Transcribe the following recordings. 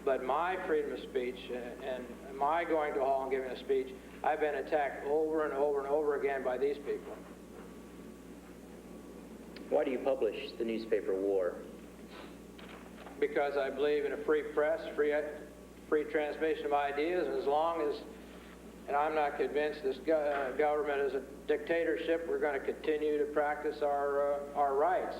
But my freedom of speech and my going to a hall and giving a speech, I've been attacked over and over and over again by these people. Why do you publish the newspaper War? Because I believe in a free press, free transmission of ideas, and as long as, and I'm not convinced this government is a dictatorship, we're going to continue to practice our rights.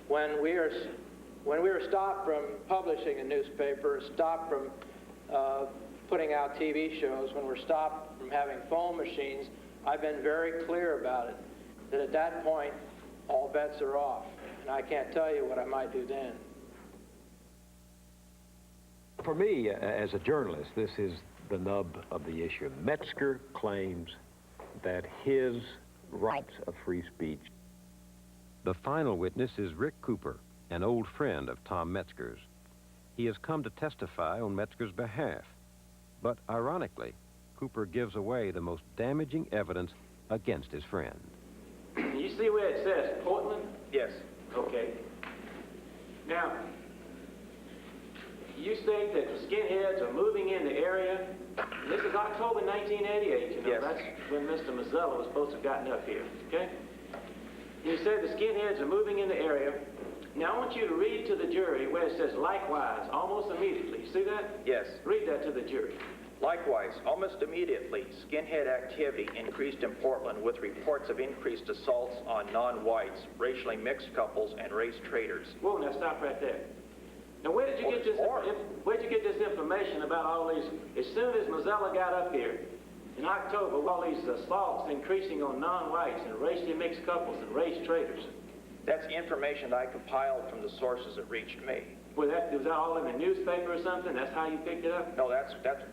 When we were stopped from publishing a newspaper, stopped from putting out TV shows, when we're stopped from having phone machines, I've been very clear about it, that at that point, all bets are off, and I can't tell you what I might do then. For me, as a journalist, this is the nub of the issue. Metzger claims that his rights of free speech. The final witness is Rick Cooper, an old friend of Tom Metzger's. He has come to testify on Metzger's behalf. But ironically, Cooper gives away the most damaging evidence against his friend. You see where it says Portland? Yes. Okay. Now, you state that the skinheads are moving in the area. This is October 1988, you know. Yes. That's when Mr. Mazzella was supposed to have gotten up here, okay? You said the skinheads are moving in the area. Now, I want you to read to the jury where it says likewise, almost immediately. You see that? Yes. Read that to the jury. Likewise, almost immediately, skinhead activity increased in Portland with reports of increased assaults on non-whites, racially mixed couples, and race traders. Whoa, now stop right there. Now, where did you get this information about all these? As soon as Mazzella got up here in October, all these assaults increasing on non-whites and racially mixed couples and race traders. That's information I compiled from the sources that reached me. Was that all in the newspaper or something? That's how you picked it up? No,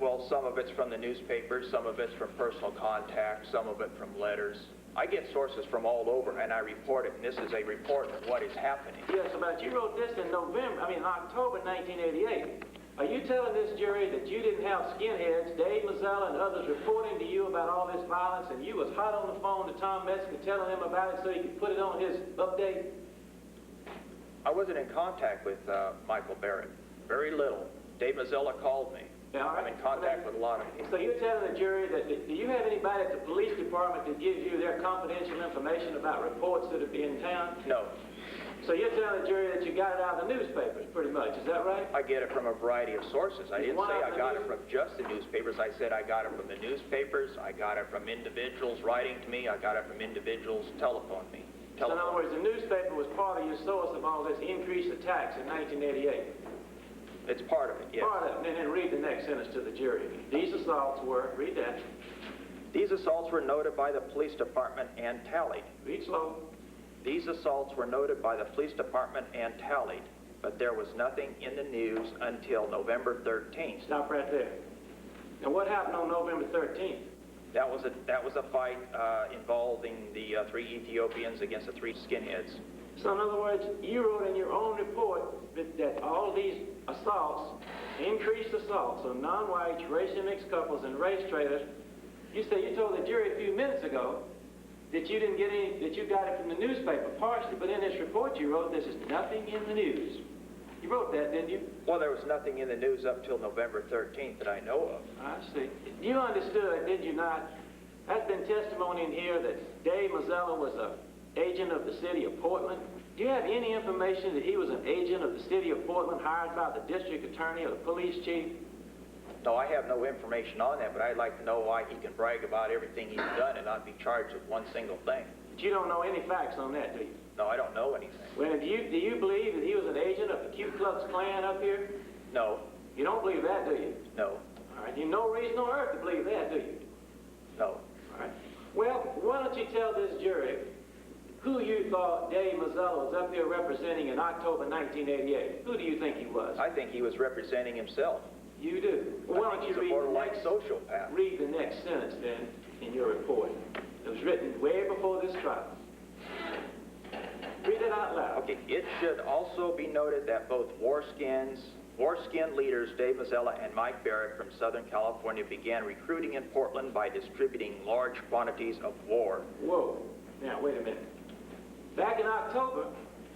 well, some of it's from the newspapers, some of it's from personal contact, some of it from letters. I get sources from all over, and I report it, and this is a report of what is happening. Yes, but you wrote this in October 1988. Are you telling this jury that you didn't have skinheads, Dave Mazzella and others, reporting to you about all this violence, and you was hot on the phone to Tom Metzger telling him about it so he could put it on his update? I wasn't in contact with Michael Barrett. Very little. Dave Mazzella called me. Yeah, all right. I'm in contact with a lot of people. So you're telling the jury that, do you have anybody at the police department that gives you their confidential information about reports that are in town? No. So you're telling the jury that you got it out of the newspapers, pretty much. Is that right? I get it from a variety of sources. I didn't say I got it from just the newspapers. I said I got it from the newspapers. I got it from individuals writing to me. I got it from individuals telephoning me. So in other words, the newspaper was part of your source of all this increased attacks in 1988. It's part of it, yes. Part of it. And then read the next sentence to the jury. These assaults were, read that. These assaults were noted by the police department and tallied. Read slow. These assaults were noted by the police department and tallied, but there was nothing in the news until November 13th. Stop right there. And what happened on November 13th? That was a fight involving the 3 Ethiopians against the 3 skinheads. So in other words, you wrote in your own report that all these assaults, increased assaults on non-whites, racially mixed couples, and race traders. You told the jury a few minutes ago that you didn't get any, that you got it from the newspaper partially, but in this report you wrote, this is nothing in the news. You wrote that, didn't you? Well, there was nothing in the news up till November 13th that I know of. I see. You understood, did you not? There's been testimony in here that Dave Mazzella was an agent of the city of Portland. Do you have any information that he was an agent of the city of Portland hired by the district attorney or the police chief? No, I have no information on that, but I'd like to know why he can brag about everything he's done and not be charged with one single thing. But you don't know any facts on that, do you? No, I don't know anything. Well, do you believe that he was an agent of the Ku Klux Klan up here? No. You don't believe that, do you? No. All right. You have no reason on earth to believe that, do you? No. All right. Well, why don't you tell this jury who you thought Dave Mazzella was up here representing in October 1988? Who do you think he was? I think he was representing himself. You do? Well, why don't you read read the next sentence then in your report. It was written way before this trial. Read it out loud. Okay. It should also be noted that both war-skin leaders Dave Mazzella and Mike Barrett from Southern California began recruiting in Portland by distributing large quantities of war. Whoa. Now, wait a minute. Back in October,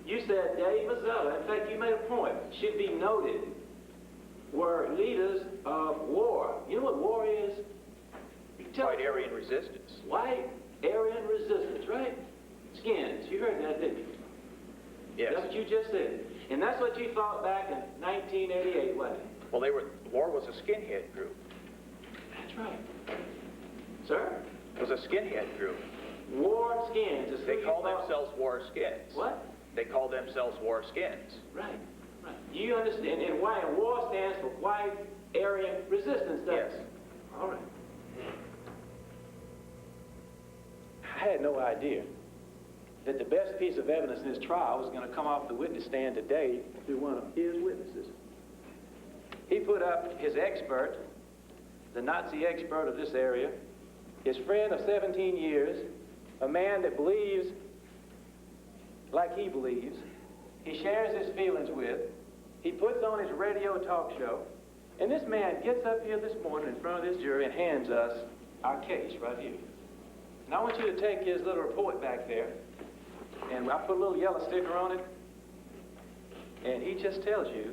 you said Dave Mazzella, in fact, you made a point, should be noted, were White Aryan resistance. White Aryan resistance, right? Skins. You heard that, didn't you? Yes. That's what you just said. And that's what you thought back in 1988, wasn't it? Well, war was a skinhead group. That's right. Sir? It was a skinhead group. War skins. is who They you call thought- themselves war skins. What? They call themselves war skins. Right. Right. You understand? And why? And war stands for White Aryan resistance, doesn't Yes. it? All right. I had no idea that the best piece of evidence in this trial was going to come off the witness stand today through one of his witnesses. He put up his expert, the Nazi expert of this area, his friend of 17 years, a man that believes like he believes, he shares his feelings with, he puts on his radio talk show, and this man gets up here this morning in front of this jury and hands us our case right here. And I want you to take his little report back there, and I put a little yellow sticker on it, and he just tells you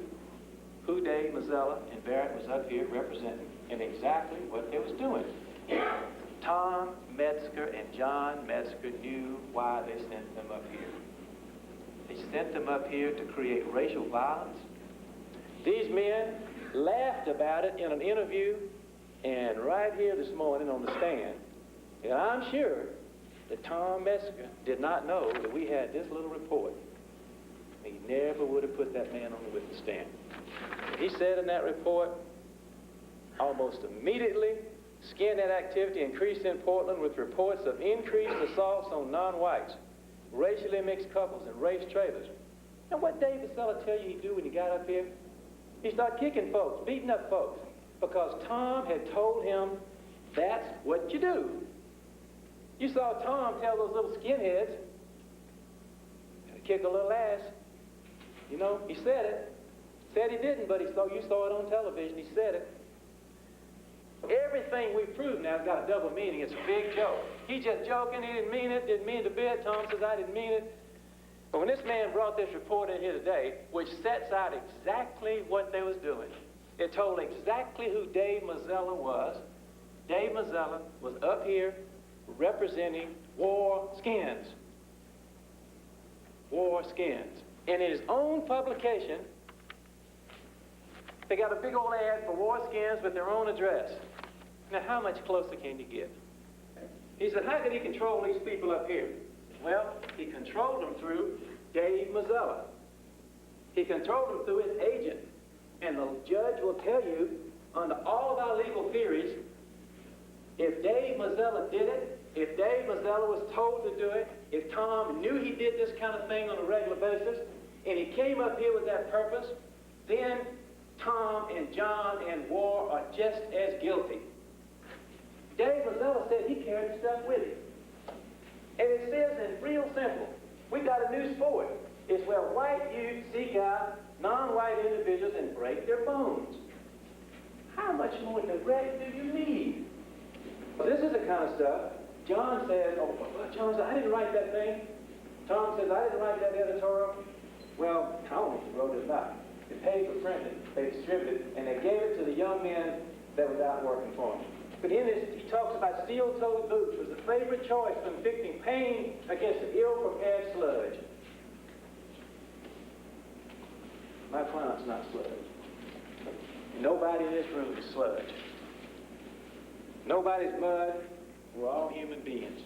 who Dave Mazzella and Barrett was up here representing and exactly what they was doing. Tom Metzger and John Metzger knew why they sent them up here. They sent them up here to create racial violence. These men laughed about it in an interview and right here this morning on the stand. And I'm sure that Tom Metzger did not know that we had this little report. He never would have put that man on the witness stand. He said in that report, almost immediately, skinhead activity increased in Portland with reports of increased assaults on non-whites, racially mixed couples, and race trailers. And what Dave Mazzella tell you he'd do when he got up here? He started kicking folks, beating up folks, because Tom had told him that's what you do. You saw Tom tell those little skinheads, kick a little ass. You know, he said it. Said he didn't, but you saw it on television. He said it. Everything we prove now has got a double meaning. It's a big joke. He's just joking. He didn't mean it. Didn't mean it a bit. Tom says, I didn't mean it. But when this man brought this report in here today, which sets out exactly what they was doing, it told exactly who Dave Mazzella was. Dave Mazzella was up here representing war skins. War skins. And in his own publication, they got a big old ad for war skins with their own address. Now, how much closer can you get? He said, how could he control these people up here? Well, he controlled them through Dave Mazzella. He controlled them through his agent. And the judge will tell you, under all of our legal theories, if Dave Mazzella did it, if Dave Mazzella was told to do it, if Tom knew he did this kind of thing on a regular basis, and he came up here with that purpose, then Tom and John and War are just as guilty. Dave Mazzella said he carried stuff with him. And it says in real simple, we got a new sport. It's where white youth seek out non-white individuals and break their bones. How much more direct do you need? Well, this is the kind of stuff. John says, John says, I didn't write that thing. Tom says, I didn't write that editorial. Well, Tom wrote it about. They paid for printing, they distributed it, and they gave it to the young men that was out working for them. But in this, he talks about steel-toed boots was the favorite choice for inflicting pain against the ill-prepared sludge. My client's not sludge. Nobody in this room is sludge. Nobody's mud. We're all human beings.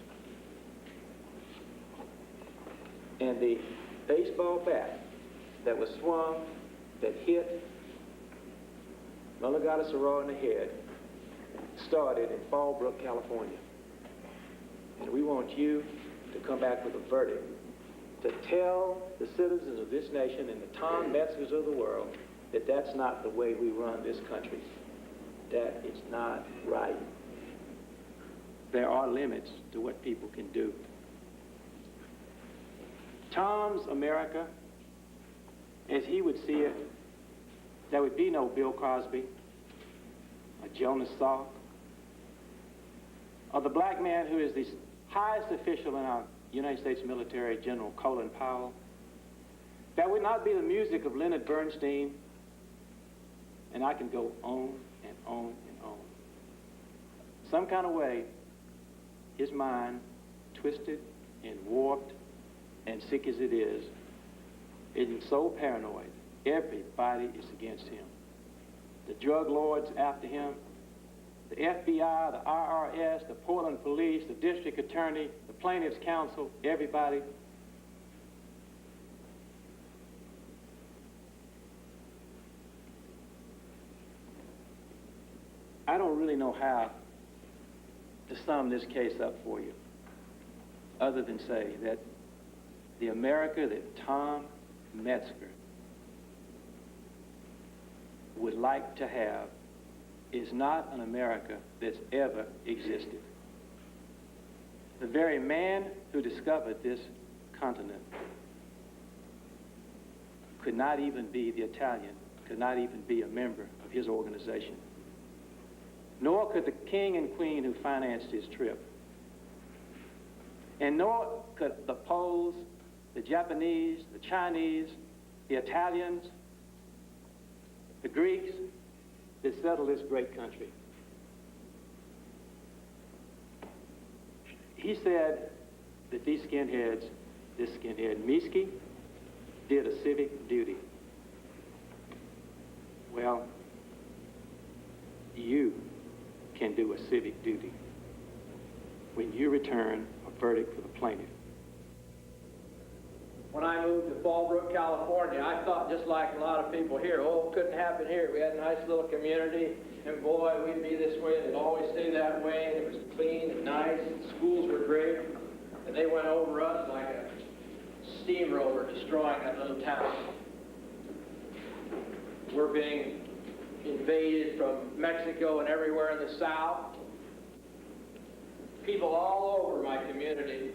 And the baseball bat that was swung, that hit Mulligataway Soror in the head, started in Fallbrook, California. And we want you to come back with a verdict to tell the citizens of this nation and the Tom Metzgers of the world that that's not the way we run this country. That is not right. There are limits to what people can do. Tom's America, as he would see it, there would be no Bill Cosby, a Jonas Salk, or the black man who is the highest official in our United States military, General Colin Powell. That would not be the music of Leonard Bernstein, and I can go on and on and on. some kind of way, his mind, twisted and warped and sick as it is so paranoid. Everybody is against him. The drug lords after him, the FBI, the IRS, the Portland police, the district attorney, the plaintiffs' counsel, everybody. I don't really know how to sum this case up for you, other than say that the America that Tom Metzger would like to have is not an America that's ever existed. The very man who discovered this continent could not even be the Italian, could not even be a member of his organization. Nor could the king and queen who financed his trip. And nor could the Poles, the Japanese, the Chinese, the Italians, the Greeks that settled this great country. He said that these skinheads, this skinhead Miski, did a civic duty. Well, you can do a civic duty when you return a verdict for the plaintiff. When I moved to Fallbrook, California, I thought just like a lot of people here, oh, it couldn't happen here. We had a nice little community, and boy, we'd be this way, and it'd always stay that way, and it was clean and nice, and schools were great, and they went over us like a steamroller destroying that little town. We're being invaded from Mexico and everywhere in the South. People all over my community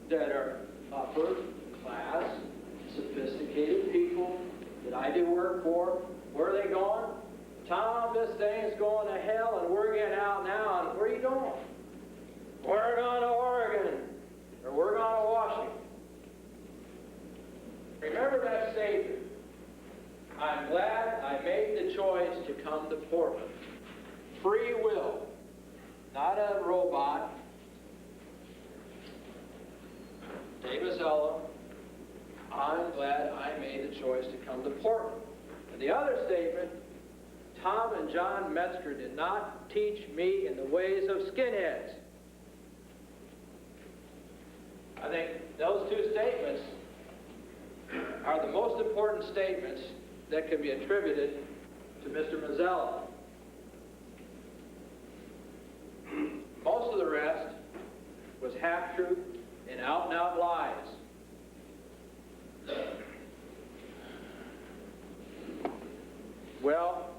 that are upper class, sophisticated people that I do work for. Where are they going? Tom, this thing's going to hell and we're getting out now. And where are you going? We're going to Oregon, or we're going to Washington. Remember that statement. I'm glad I made the choice to come to Portland. Free will, not a robot. Dave Mazzella, I'm glad I made the choice to come to Portland. And the other statement, Tom and John Metzger did not teach me in the ways of skinheads. I think those two statements are the most important statements that can be attributed to Mr. Mazzella. Most of the rest was half-truth and out-and-out lies. Well,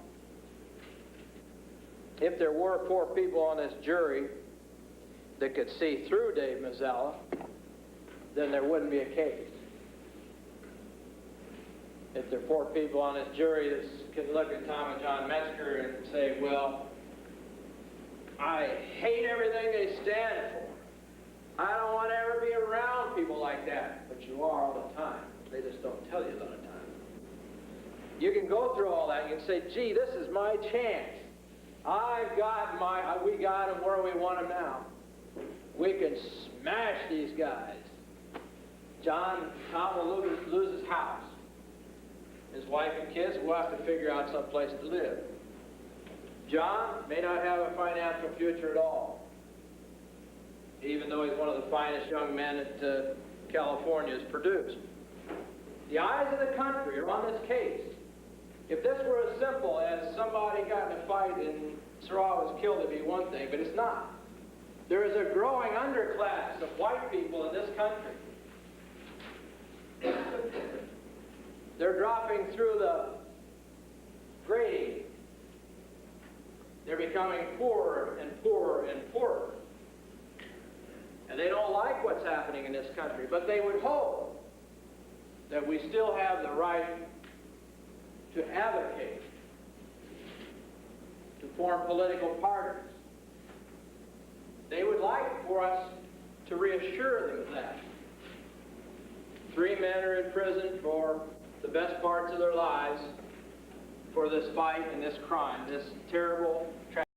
if there were poor people on this jury that could see through Dave Mazzella, then there wouldn't be a case. If there are poor people on this jury that can look at Tom and John Metzger and say, well, I hate everything they stand for. I don't want to ever be around people like that. But you are all the time. They just don't tell you a lot of time. You can go through all that and you can say, gee, this is my chance. We got them where we want them now. We can smash these guys. Tom will lose his house. His wife and kids will have to figure out some place to live. John may not have a financial future at all, even though he's one of the finest young men that California has produced. The eyes of the country are on this case. If this were as simple as somebody got in a fight and Surratt was killed, it'd be one thing, but it's not. There is a growing underclass of white people in this country. They're dropping through the grading. They're becoming poorer and poorer and poorer. And they don't like what's happening in this country, but they would hope that we still have the right to advocate, to form political parties. They would like for us to reassure them of that. 3 men are in prison for the best parts of their lives for this fight and this crime, this terrible tragedy.